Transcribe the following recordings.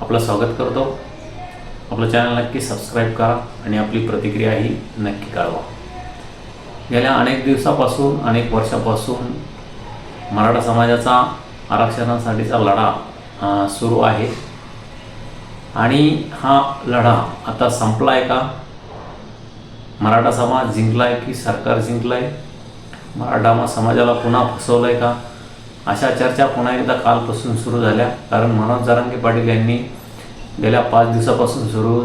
आपलं स्वागत करतो। आपलं चॅनल नक्की सबस्क्राईब करा आणि आपली प्रतिक्रियाही नक्की कळवा। गेल्या अनेक दिवसापासून अनेक वर्षापासून मराठा समाजाचा आरक्षणासाठीचा लढा सुरू आहे आणि हा लढा आता संपलाय का? मराठा समाज जिंकलाय की सरकार जिंकलाय? मराठा समाजाला पुन्हा फसवलंय का? अशा चर्चा पुन्हा एकदा कालपासून सुरू झाल्या। कारण मनोज जरांगे पाटील यांनी गेल्या 5 दिवसापासून सुरू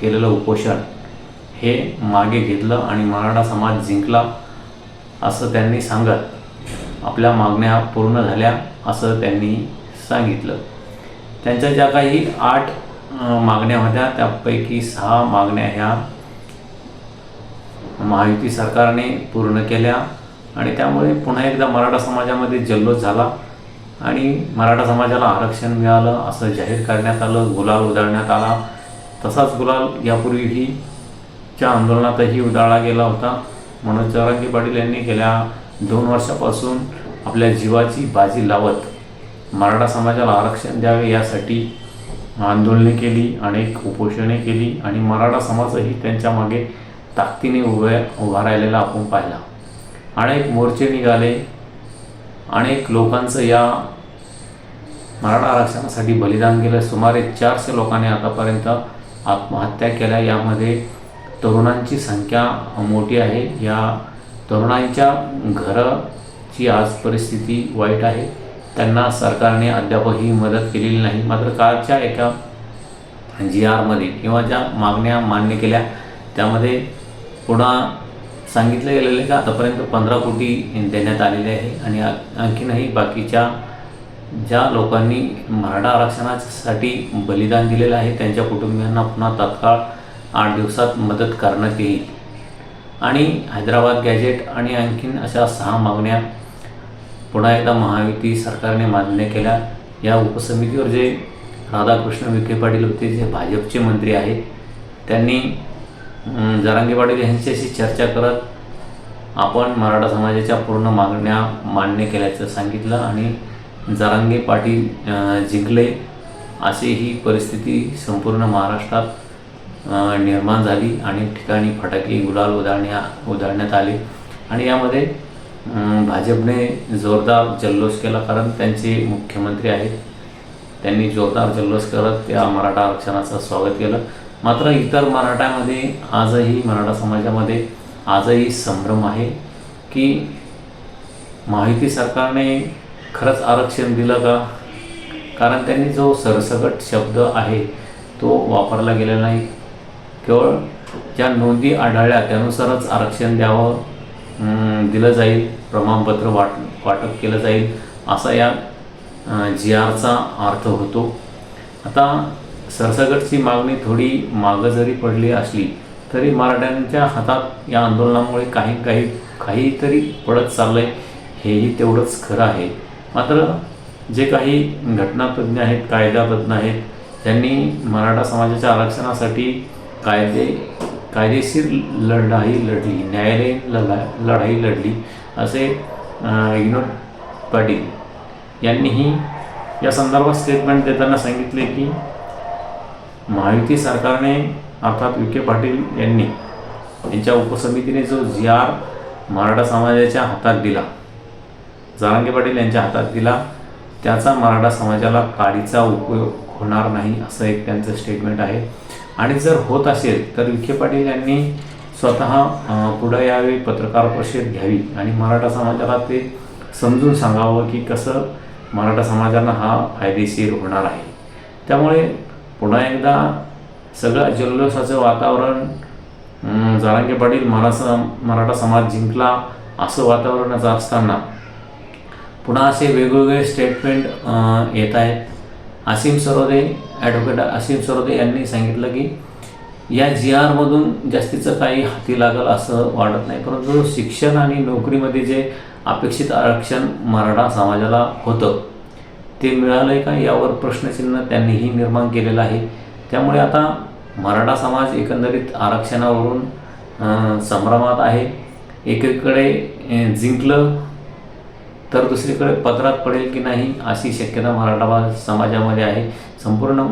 केलेलं उपोषण हे मागे घेतलं आणि मराठा समाज जिंकला असं त्यांनी सांगत आपल्या मागण्या पूर्ण झाल्या असं त्यांनी सांगितलं। त्यांच्या ज्या काही 8 मागण्या होत्या त्यापैकी 6 मागण्या ह्या महायुती सरकारने पूर्ण केल्या आणि त्यामुळे पुन्हा एकदा मराठा समाजामध्ये जल्लोष झाला आणि मराठा समाजाला आरक्षण मिळालं असं जाहीर करण्यात आलं, गुलाल उधळण्यात आला। तसाच गुलाल यापूर्वीही च्या आंदोलनातही उधळला गेला होता। मनोज जरांगे पाटील यांनी गेल्या 2 वर्षापासून आपल्या जीवाची बाजी लावत मराठा समाजाला आरक्षण द्यावे यासाठी आंदोलने केली, अनेक उपोषणे केली आणि मराठा समाजही त्यांच्या मागे ताकदीने उभा राहिलेला आपण पाहिला। अनेक मोर्चे निघाले, अनेक लोकांचं या मराठा आरक्षणासाठी बलिदान गेलं। सुमारे 400 लोकांनी आतापर्यंत आत्महत्या केल्या। यामध्ये तरुणांची संख्या मोठी आहे। या तरुणांच्या घराची आज परिस्थिती वाईट आहे। त्यांना सरकारने अद्यापही मदत केलेली नाही। मात्र कालच्या एका GRमध्ये किंवा ज्या मागण्या मान्य केल्या त्यामध्ये पुन्हा सांगितलं गेलेलं का आतापर्यंत 15 कोटी देण्यात आलेले आहे आणि आणखीनही बाकीच्या ज्या लोकांनी मराठा आरक्षणासाठी बलिदान दिलेलं आहे त्यांच्या कुटुंबियांना पुन्हा तात्काळ 8 दिवसात मदत करण्यात येईल। आणि हैदराबाद गॅजेट आणि आणखीन अशा 6 मागण्या पुन्हा एकदा महायुती सरकारने मान्य केल्या। या उपसमितीवर जे राधाकृष्ण विखे पाटील होते, जे भाजपचे मंत्री आहेत, त्यांनी जरांगे पाटील यांच्याशी चर्चा करत आपण मराठा समाजाच्या पूर्ण मागण्या मान्य केल्याचं सांगितलं आणि जरांगे पाटील जिंकले अशी ही परिस्थिती संपूर्ण महाराष्ट्रात निर्माण झाली। अनेक ठिकाणी फटाके गुलाल उधळण्यात आले आणि यामध्ये भाजपने जोरदार जल्लोष केला। कारण त्यांचे मुख्यमंत्री आहेत, त्यांनी जोरदार जल्लोष करत त्या मराठा आरक्षणाचं स्वागत केलं। मात्र इतर मराठा समाजामध्ये आजही संभ्रम आहे की महायुती सरकारने खरंच आरक्षण दिलं का? कारण त्यांनी जो सरसकट शब्द आहे तो वापरला गेलेला नाही। केवळ ज्या नोंदी आढळल्या त्यानुसारच आरक्षण दिलं जाईल, प्रमाणपत्र वाटप केलं जाईल असा या GRचा अर्थ होतो। आता सरसकटची मागणी थोडी मागं जरी पडली असली तरी मराठ्यांच्या हातात या आंदोलनामुळे काहीतरी पडत चाललंय हेही तेवढंच खरं आहे। मात्र जे काही घटनातज्ञ आहेत, कायदातज्ञ आहेत, त्यांनी मराठा समाजाच्या आरक्षणासाठी कायदेशीर लढाई लढली, न्यायालयीन लढाई लढली असे विनोद पाटील यांनीही या संदर्भात स्टेटमेंट देताना सांगितले की महायुती सरकारने अर्थात विखे पाटील यांच्या उपसमितीने जो GR मराठा समाजाच्या हातात दिला, जरांगे पाटील यांच्या हातात दिला, त्याचा मराठा समाजाला काडीचा उपयोग होणार नाही असं एक त्यांचं स्टेटमेंट आहे। आणि जर होत असेल तर विखे पाटील यांनी स्वतः पुढे यावे, पत्रकार परिषद घ्यावी आणि मराठा समाजाला ते समजून सांगावं की कसं मराठा समाजाला हा फायदेशीर होणार आहे। त्यामुळे पुन्हा एकदा सगळं जल्लोषाचं वातावरण, जरांगे पाटील मराठा समाज जिंकला असं वातावरणाचं असताना पुन्हा असे वेगवेगळे स्टेटमेंट येत आहेत। ॲडव्होकेट असीम सरोदे यांनी सांगितलं की या GRमधून जास्तीचं काही हाती लागलं असं वाटत नाही, परंतु शिक्षण आणि नोकरीमध्ये जे अपेक्षित आरक्षण मराठा समाजाला होतं ते मिळालं आहे का यावर प्रश्नचिन्ह त्यांनीही निर्माण केलेलं आहे। त्यामुळे आता मराठा समाज एकंदरीत आरक्षणावरून संभ्रमात आहे। एकीकडे जिंकलं तर दुसरीकडे पदरात पडेल की नाही अशी शक्यता मराठा समाजामध्ये आहे. संपूर्ण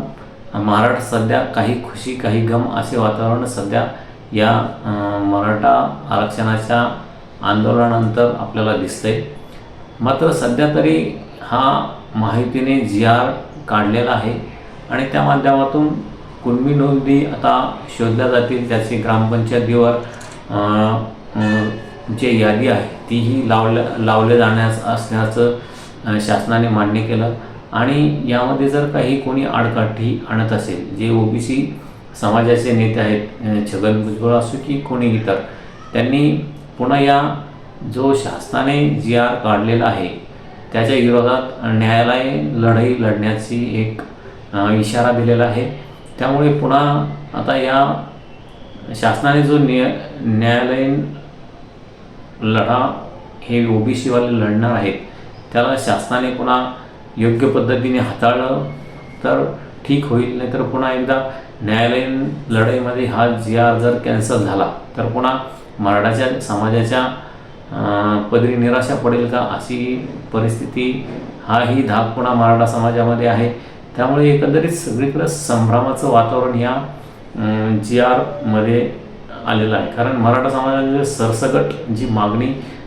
महाराष्ट्र सध्या काही खुशी काही गम असे वातावरण सध्या या मराठा आरक्षणाच्या आंदोलनानंतर आपल्याला दिसतंय. मात्र सध्या तरी हा महायुतीने GR काढलेला आहे आणि त्या माध्यमातून कुणबी नोंदी आता शोधल्या जातील. त्याची ग्रामपंचायतीवर जे यादी आहे तीही लावले जाण्यास असल्याचं शासनाने मान्य केलं. आणि यामध्ये जर काही कोणी आडकाठी आणत असेल, जे OBC समाजाचे नेते आहेत, छगन भुजबळ असो की कोणी इतर, त्यांनी पुन्हा या जो शासनाने GR काढलेला आहे त्याच्या विरोधात न्यायालय लढाई लढण्याची एक इशारा दिलेला आहे. त्यामुळे पुन्हा आता या शासनाने जो न्यायालयीन लढा हे OBC वाले लढणार आहेत त्याला शासनाने पुन्हा योग्य पद्धतीने हाताळलं तर ठीक होईल. नाहीतर पुन्हा एकदा न्यायालयीन लढाईमध्ये हा GR जर कॅन्सल झाला तर पुन्हा मराठा समाजाच्या पदरी निराशा पडेल का अशी परिस्थिती, हाही धाक पुन्हा मराठा समाजामध्ये आहे. त्यामुळे एकंदरीत सगळीकडे संभ्रमाचं वातावरण या GR मध्ये आलेलं आहे. कारण मराठा समाजाची सरसकट जी मागणी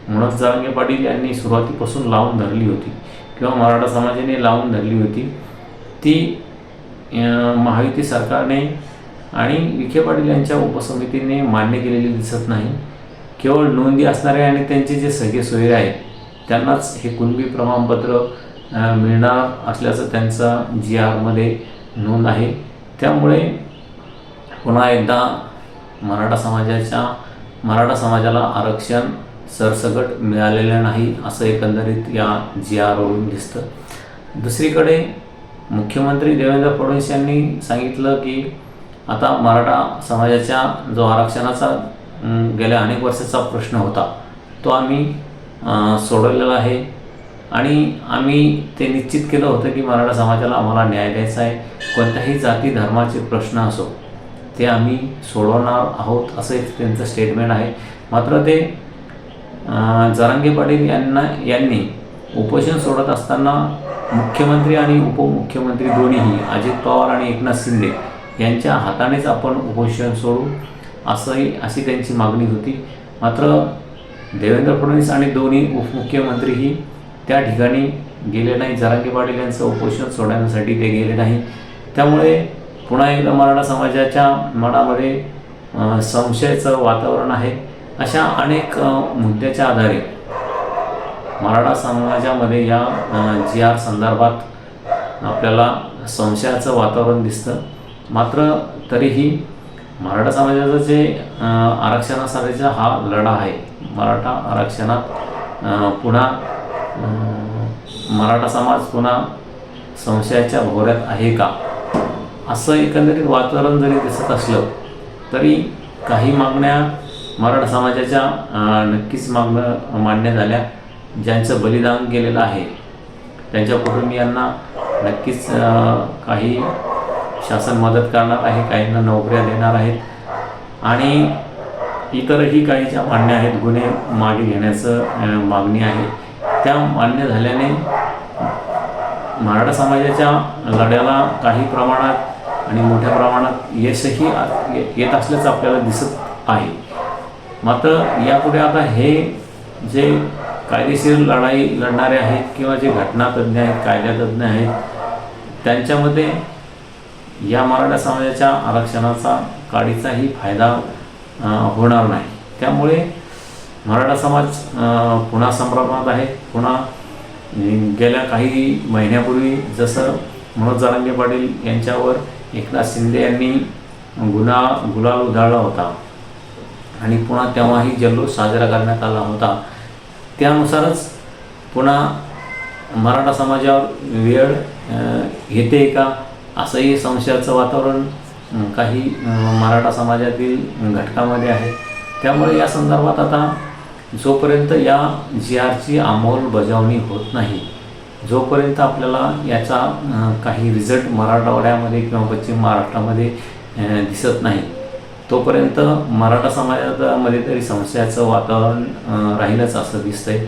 मनोज जरांगे पाटील यांनी सुरुवातीपासून लावून धरली होती किंवा मराठा समाजाने लावून धरली होती, ती महायुती सरकारने आणि विखे पाटील यांच्या उपसमितीने मान्य केलेली दिसत नाही. केवळ नोंदी असणारे आणि त्यांचे जे सगळे सोयरे आहेत त्यांनाच हे कुणबी प्रमाणपत्र मिळणार असल्याचं त्यांचा GR मध्ये नोंद आहे. त्यामुळे पुन्हा एकदा मराठा समाजाला आरक्षण सरसकट मिळालेलं नाही असं एकंदरीत या GR वरून दिसतं. दुसरीकडे मुख्यमंत्री देवेंद्र फडणवीस यांनी सांगितलं की आता मराठा समाजाच्या जो आरक्षणाचा गेल्या अनेक वर्षाचा प्रश्न होता तो आम्ही सोडवलेला आहे आणि आम्ही ते निश्चित केलं होतं की मराठा समाजाला आम्हाला न्याय द्यायचा आहे. कोणत्याही जाती धर्माचे प्रश्न असो ते आम्ही सोडवणार आहोत असं एक त्यांचं स्टेटमेंट आहे. मात्र ते जरांगे पाटील यांनी उपोषण सोडत असताना मुख्यमंत्री आणि उपमुख्यमंत्री दोन्हीही अजित पवार आणि एकनाथ शिंदे यांच्या हातानेच आपण उपोषण सोडू अशी त्यांची मागणी होती. मात्र देवेंद्र फडणवीस आणि दोन्ही उपमुख्यमंत्रीही त्या ठिकाणी गेले नाही. जरांगे पाटील यांचं उपोषण सोडण्यासाठी ते गेले नाही. त्यामुळे पुन्हा एकदा मराठा समाजाच्या मनामध्ये संशयाचं वातावरण आहे. अशा अनेक मुद्द्याच्या आधारे मराठा समाजामध्ये या GR संदर्भात आपल्याला संशयाचं वातावरण दिसतं. मात्र तरीही मराठा समाजाचं जे आरक्षणासाठीचा हा लढा आहे, मराठा आरक्षणात पुन्हा मराठा समाज पुन्हा संशयाच्या भोवऱ्यात आहे का असं एकंदरीत वातावरण जरी दिसत असलं तरी काही मागण्या मराठा समाजाच्या नक्कीच मान्य झाल्या. ज्यांचं बलिदान केलेलं आहे त्यांच्या कुटुंबियांना नक्कीच काही शासन मदत करणार आहे, काहींना नोकऱ्या देणार आहेत आणि इतरही काही ज्या मागण्या आहेत, गुन्हे मागे घेण्याचं मागणी आहे, त्या मान्य झाल्याने मराठा समाजाच्या लढ्याला काही प्रमाणात आणि मोठ्या प्रमाणात यशही येत असल्याचं आपल्याला दिसत आहे. मात्र यापुढे आता हे जे कायदेशीर लढाई लढणारे आहेत किंवा जे घटनातज्ञ आहेत, कायद्यातज्ञ आहेत, त्यांच्यामध्ये या मराठा समाजाच्या आरक्षणाचा काडीचाही फायदा होणार नाही. त्यामुळे मराठा समाज पुन्हा संभ्रमात आहे. पुन्हा गेल्या काही महिन्यापूर्वी जसं मनोज जरांगे पाटील यांच्यावर एकनाथ शिंदे यांनी गुलाल उधळला होता आणि पुन्हा तेव्हाही जल्लोष साजरा करण्यात आला होता, त्यानुसारच पुन्हा मराठा समाजावर वेळ येते का असंही संशयाचं वातावरण काही मराठा समाजातील घटकामध्ये आहे. त्यामुळे या संदर्भात आता जोपर्यंत या GRची अंमलबजावणी होत नाही, जोपर्यंत आपल्याला याचा काही रिझल्ट मराठवाड्यामध्ये किंवा पश्चिम महाराष्ट्रामध्ये दिसत नाही, तोपर्यंत मराठा समाजामध्ये तरी संशयाचं वातावरण राहीलच असं दिसतंय.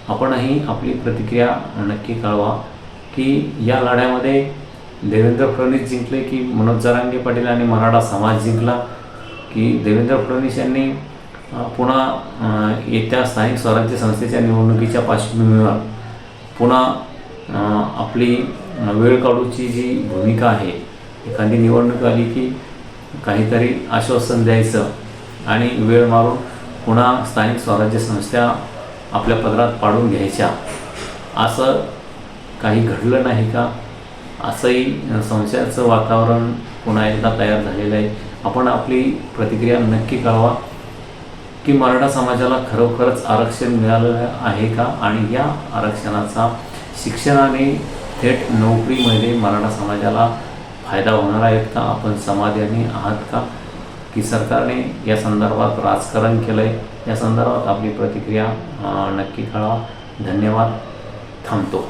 आपणही आपली प्रतिक्रिया नक्की कळवा की या लढ्यामध्ये देवेंद्र फडणवीस जिंकले की मनोज जरांगे पाटील आणि मराठा समाज जिंकला, की देवेंद्र फडणवीस यांनी पुन्हा येत्या स्थानिक स्वराज्य संस्थेच्या निवडणुकीच्या पार्श्वभूमीवर पुन्हा आपली वेळ काढूची जी भूमिका आहे, एखादी निवडणूक आली की काहीतरी आश्वासन द्यायचं आणि वेळ मारून पुन्हा स्थानिक स्वराज्य संस्था आपल्या पदरात पाडून घ्यायच्या, असं काही घडलं नाही का? असंही संशयाचं वातावरण पुन्हा एकदा तयार झालेलं आहे. आपण आपली प्रतिक्रिया नक्की कळवा की मराठा समाजाला खरोखरच आरक्षण मिळालं आहे का, आणि या आरक्षणाचा शिक्षणाने थेट नोकरीमध्ये मराठा समाजाला फायदा होणार आहे का? आपण समाधानी आहात का की सरकारने या संदर्भात राजकारण केलं आहे? या संदर्भात आपली प्रतिक्रिया नक्की कळवा. धन्यवाद. थांबतो.